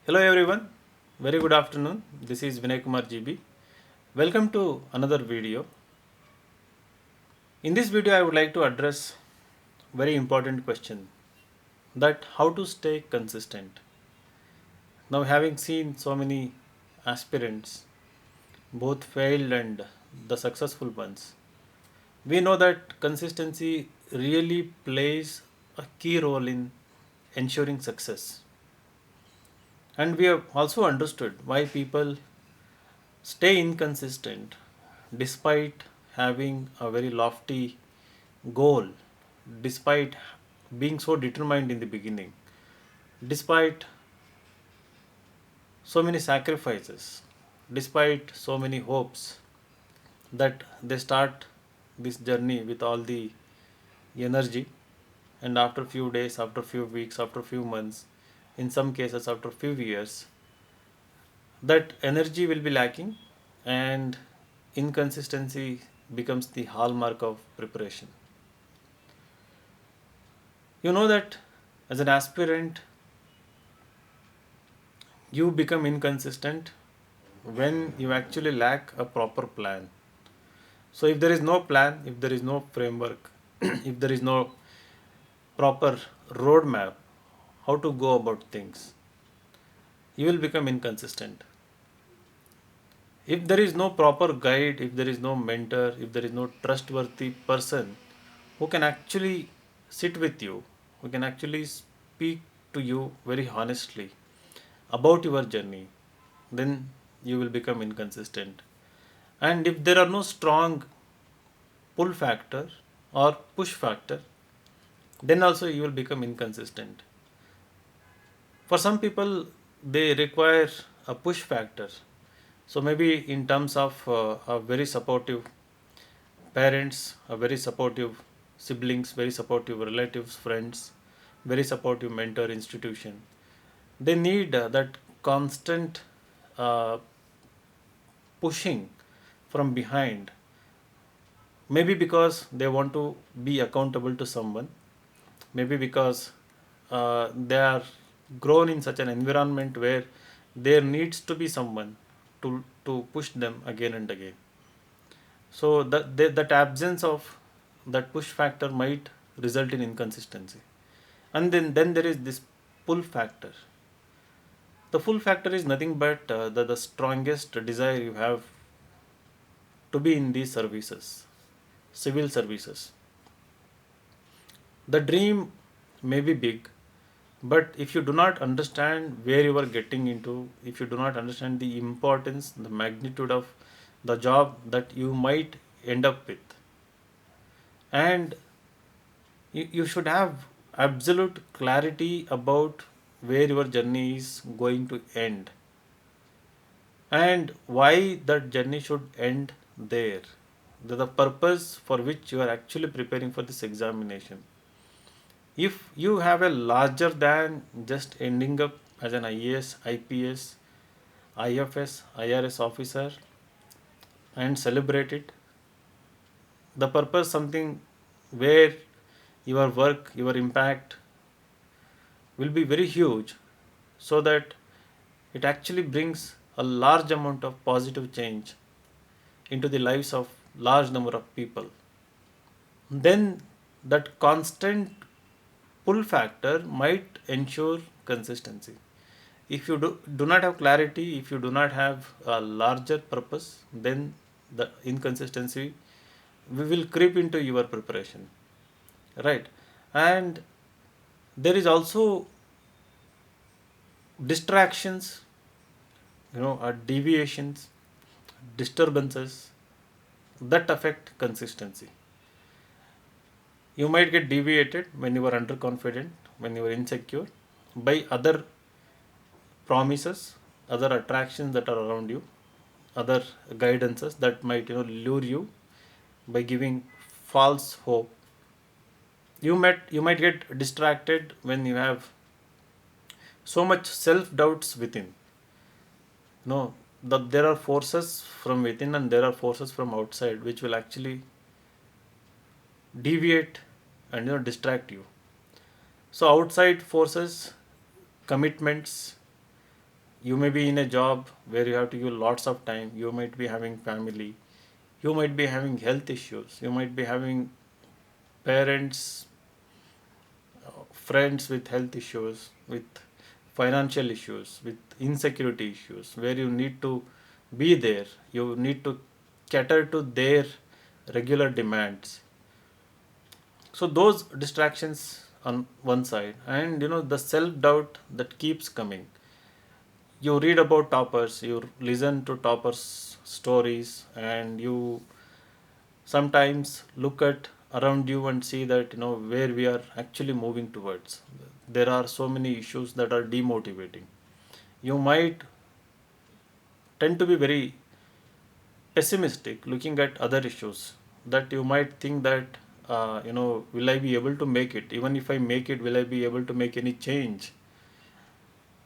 Hello everyone, very good afternoon. This is Vinay Kumar GB. Welcome to another video. In this video, I would like to address very important question that how to stay consistent. Now, having seen so many aspirants, both failed and the successful ones, we know that consistency really plays a key role in ensuring success. And we have also understood why people stay inconsistent despite having a very lofty goal, despite being so determined in the beginning, despite so many sacrifices, despite so many hopes that they start this journey with all the energy, and after few days, after few weeks, after few months, in some cases after few years, that energy will be lacking, and inconsistency becomes the hallmark of preparation. You know that as an aspirant, you become inconsistent when you actually lack a proper plan. So, if there is no plan, if there is no framework, if there is no proper roadmap, how to go about things, you will become inconsistent. If there is no proper guide, if there is no mentor, if there is no trustworthy person who can actually sit with you, who can actually speak to you very honestly about your journey, then you will become inconsistent. And if there are no strong pull factor or push factor, then also you will become inconsistent. For some people, they require a push factor. So maybe in terms of a very supportive parents, a very supportive siblings, very supportive relatives, friends, very supportive mentor institution. They need that constant uh, pushing from behind. Maybe because they want to be accountable to someone. Maybe because they are grown in such an environment where there needs to be someone to push them again and again. So that absence of that push factor might result in inconsistency. And then there is this pull factor. The pull factor is nothing but the strongest desire you have to be in these services, civil services. The dream may be big, but if you do not understand where you are getting into, if you do not understand the importance, the magnitude of the job that you might end up with, and you should have absolute clarity about where your journey is going to end and why that journey should end there. The purpose for which you are actually preparing for this examination. If you have a larger than just ending up as an IAS, IPS, IFS, IRS officer and celebrate it, the purpose something where your work, your impact will be very huge so that it actually brings a large amount of positive change into the lives of large number of people, then that constant pull factor might ensure consistency. If you do not have clarity, if you do not have a larger purpose, then the inconsistency will creep into your preparation, right? And there is also distractions, deviations, disturbances that affect consistency. You might get deviated when you are underconfident, when you are insecure, by other promises, other attractions that are around you, other guidances that might lure you by giving false hope. You might get distracted when you have so much self doubts within. No, there are forces from within and there are forces from outside which will actually deviate and distract you. So outside forces, commitments, You may be in a job where you have to give lots of time. You might be having family. You might be having health issues. You might be having parents, friends with health issues, with financial issues, with insecurity issues, where you need to be there. You need to cater to their regular demands. So those distractions on one side, and the self doubt that keeps coming. You read about toppers, you listen to toppers' stories, and you sometimes look at around you and see that where we are actually moving towards. There are so many issues that are demotivating. You might tend to be very pessimistic looking at other issues, that you might think that will I be able to make it? Even if I make it, will I be able to make any change?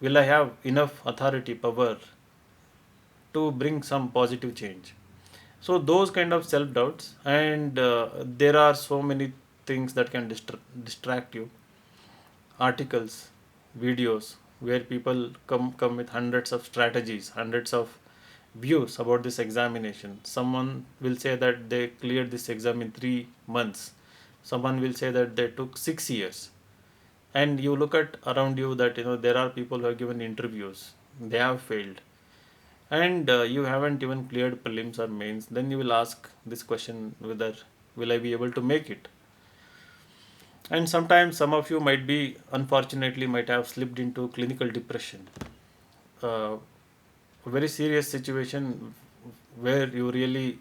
Will I have enough authority, power to bring some positive change? So those kind of self doubts, and there are so many things that can distract you. Articles, videos, where people come with hundreds of strategies, hundreds of views about this examination. Someone will say that they cleared this exam in 3 months. Someone will say that they took 6 years. And you look at around you that there are people who have given interviews, they have failed, and you haven't even cleared prelims or mains. Then you will ask this question, whether will I be able to make it? And sometimes some of you might be, unfortunately, might have slipped into clinical depression, a very serious situation where you really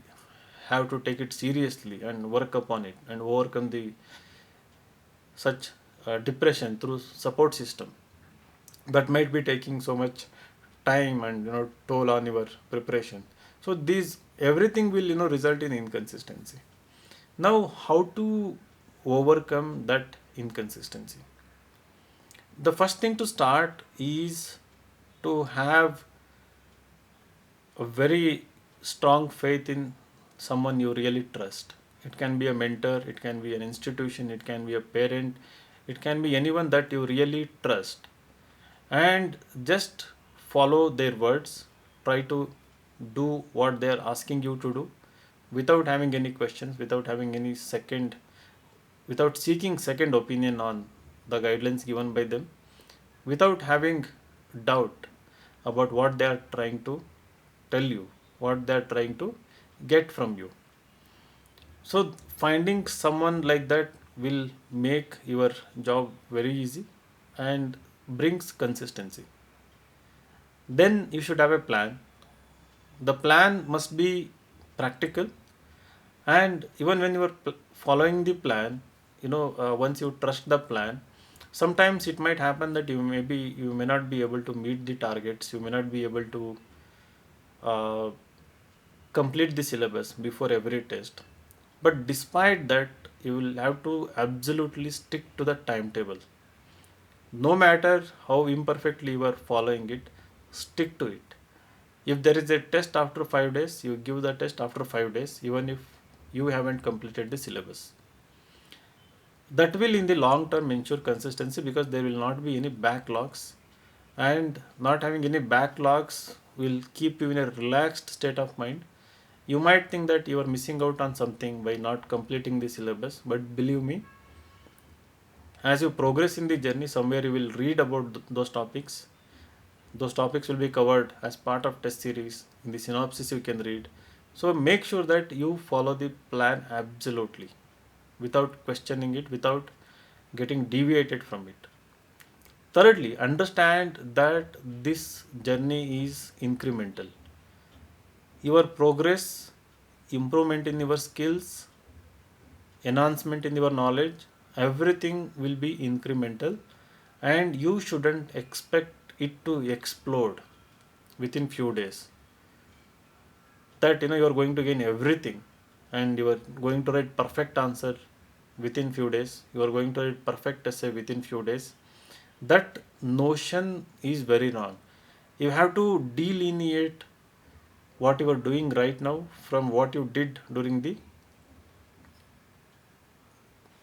have to take it seriously and work upon it and overcome the such depression through support system. That might be taking so much time and toll on your preparation. So these everything will result in inconsistency. Now, how to overcome that inconsistency? The first thing to start is to have a very strong faith in someone you really trust. It can be a mentor, it can be an institution, it can be a parent, it can be anyone that you really trust. And just follow their words. Try to do what they are asking you to do without having any questions, without having any second, without seeking second opinion on the guidelines given by them, without having doubt about what they are trying to tell you, what they are trying to get from you. So finding someone like that will make your job very easy and brings consistency. Then you should have a plan. The plan must be practical, and even when you are following the plan, once you trust the plan, sometimes it might happen that you may not be able to meet the targets, you may not be able to uh, complete the syllabus before every test. But despite that, you will have to absolutely stick to the timetable. No matter how imperfectly you are following it, stick to it. If there is a test after 5 days, you give the test after 5 days, even if you haven't completed the syllabus. That will in the long term ensure consistency, because there will not be any backlogs, and not having any backlogs will keep you in a relaxed state of mind. You might think that you are missing out on something by not completing the syllabus, but believe me, as you progress in the journey, somewhere you will read about those topics. Those topics will be covered as part of test series. In the synopsis you can read. So make sure that you follow the plan absolutely, without questioning it, without getting deviated from it. Thirdly, understand that this journey is incremental. Your progress, improvement in your skills, enhancement in your knowledge, everything will be incremental, and you shouldn't expect it to explode within few days. That you are going to gain everything, and you are going to write perfect answer within few days, you are going to write perfect essay within few days. That notion is very wrong. You have to delineate what you are doing right now from what you did during the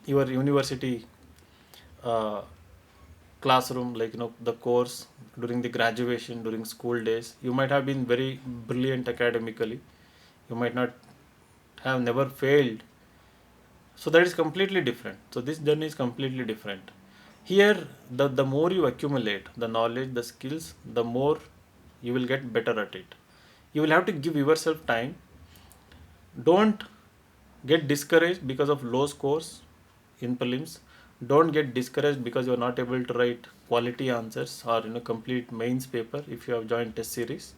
your university uh, classroom, like the course, during the graduation, during school days, you might have been very brilliant academically. You might not have never failed. So that is completely different. So this journey is completely different. Here, the more you accumulate the knowledge, the skills, the more you will get better at it. You will have to give yourself time. Don't get discouraged because of low scores in prelims. Don't get discouraged because you are not able to write quality answers or complete mains paper if you have joined test series.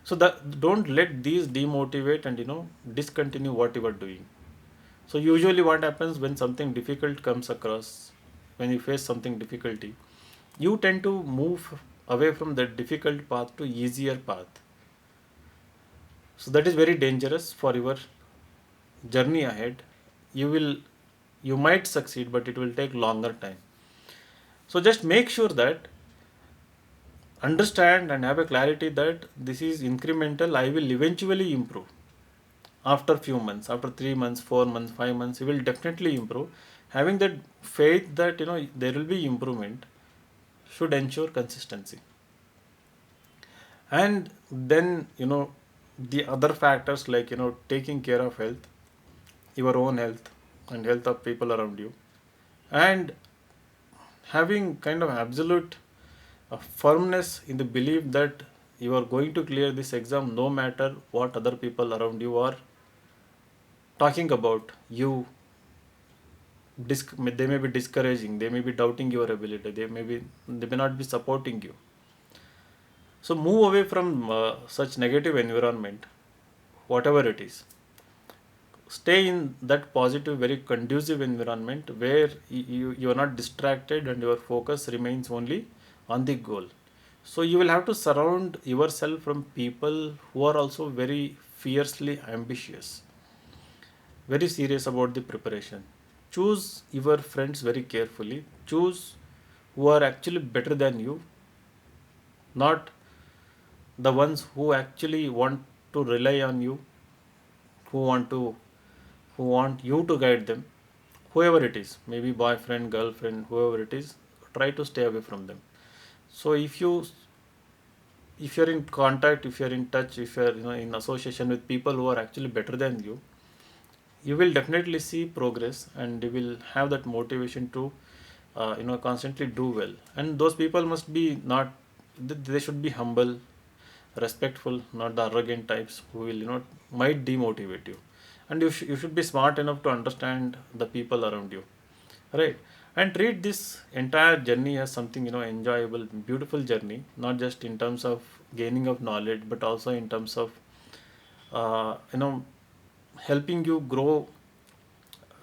So that don't let these demotivate and discontinue what you are doing. So usually what happens when something difficult comes across, when you face something difficulty, you tend to move away from the difficult path to easier path. So that is very dangerous for your journey ahead. You might succeed, but it will take longer time. So just make sure that understand and have a clarity that this is incremental. I will eventually improve after few months, after 3 months, 4 months, 5 months. You will definitely improve. Having that faith that there will be improvement should ensure consistency. And then the other factors like taking care of health, your own health and health of people around you, and having kind of absolute firmness in the belief that you are going to clear this exam no matter what other people around you are talking about you. They may be discouraging, they may be doubting your ability, they may not be supporting you. So move away from such negative environment, whatever it is. Stay in that positive, very conducive environment where you are not distracted and your focus remains only on the goal. So you will have to surround yourself from people who are also very fiercely ambitious, very serious about the preparation. Choose your friends very carefully. Choose who are actually better than you, not the ones who actually want to rely on you, who want to who want you to guide them. Whoever it is, maybe boyfriend, girlfriend, whoever it is, try to stay away from them. So if you're in contact, if you're in touch, if you're in association with people who are actually better than you will definitely see progress and you will have that motivation to constantly do well. And those people must be not, they should be humble, respectful, not the arrogant types who will might demotivate you. And you should be smart enough to understand the people around you, right? And treat this entire journey as something enjoyable, beautiful journey, not just in terms of gaining of knowledge but also in terms of uh, you know helping you grow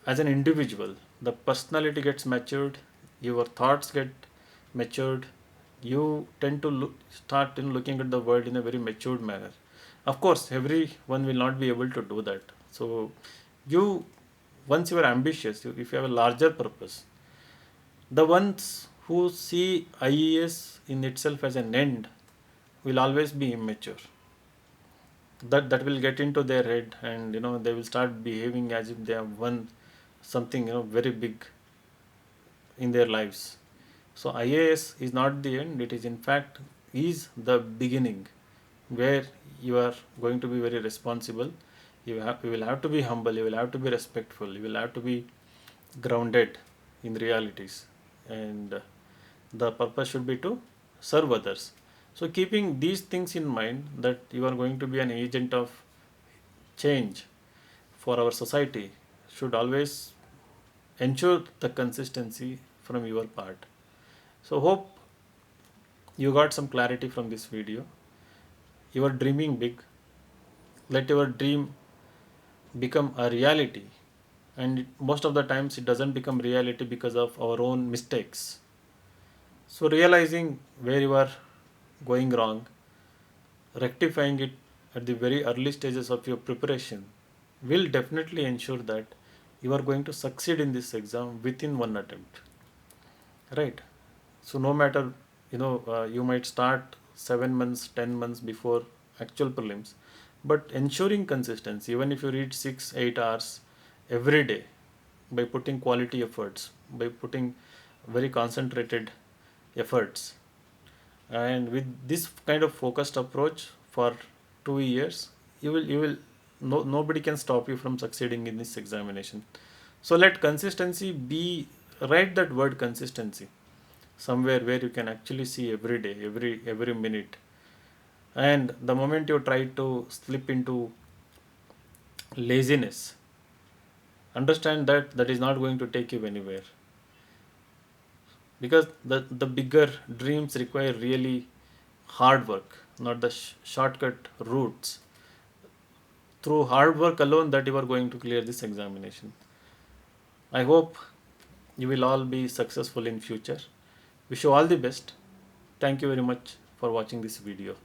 as an individual. The personality gets matured, your thoughts get matured, you tend to start in looking at the world in a very matured manner. Of course everyone will not be able to do that. So you once you are ambitious, if you have a larger purpose, the ones who see IES in itself as an end will always be immature. That will get into their head, and they will start behaving as if they have won something very big in their lives. So IAS is not the end; it is in fact is the beginning, where you are going to be very responsible. You will have to be humble. You will have to be respectful. You will have to be grounded in realities, and the purpose should be to serve others. So keeping these things in mind, that you are going to be an agent of change for our society, should always ensure the consistency from your part. So hope you got some clarity from this video. You are dreaming big. Let your dream become a reality. And most of the times it doesn't become reality because of our own mistakes. So realizing where you are going wrong, rectifying it at the very early stages of your preparation will definitely ensure that you are going to succeed in this exam within one attempt, right? So no matter you might start 7 months, 10 months before actual prelims, but ensuring consistency, even if you read 6 8 hours every day, by putting quality efforts, by putting very concentrated efforts, And with this kind of focused approach for 2 years, you will no, nobody can stop you from succeeding in this examination. So let consistency be, write that word consistency somewhere where you can actually see every day, every minute. And the moment you try to slip into laziness, understand that that is not going to take you anywhere, because the bigger dreams require really hard work, not the shortcut routes. Through hard work alone that you are going to clear this examination. I hope you will all be successful in future. Wish you all the best. Thank you very much for watching this video.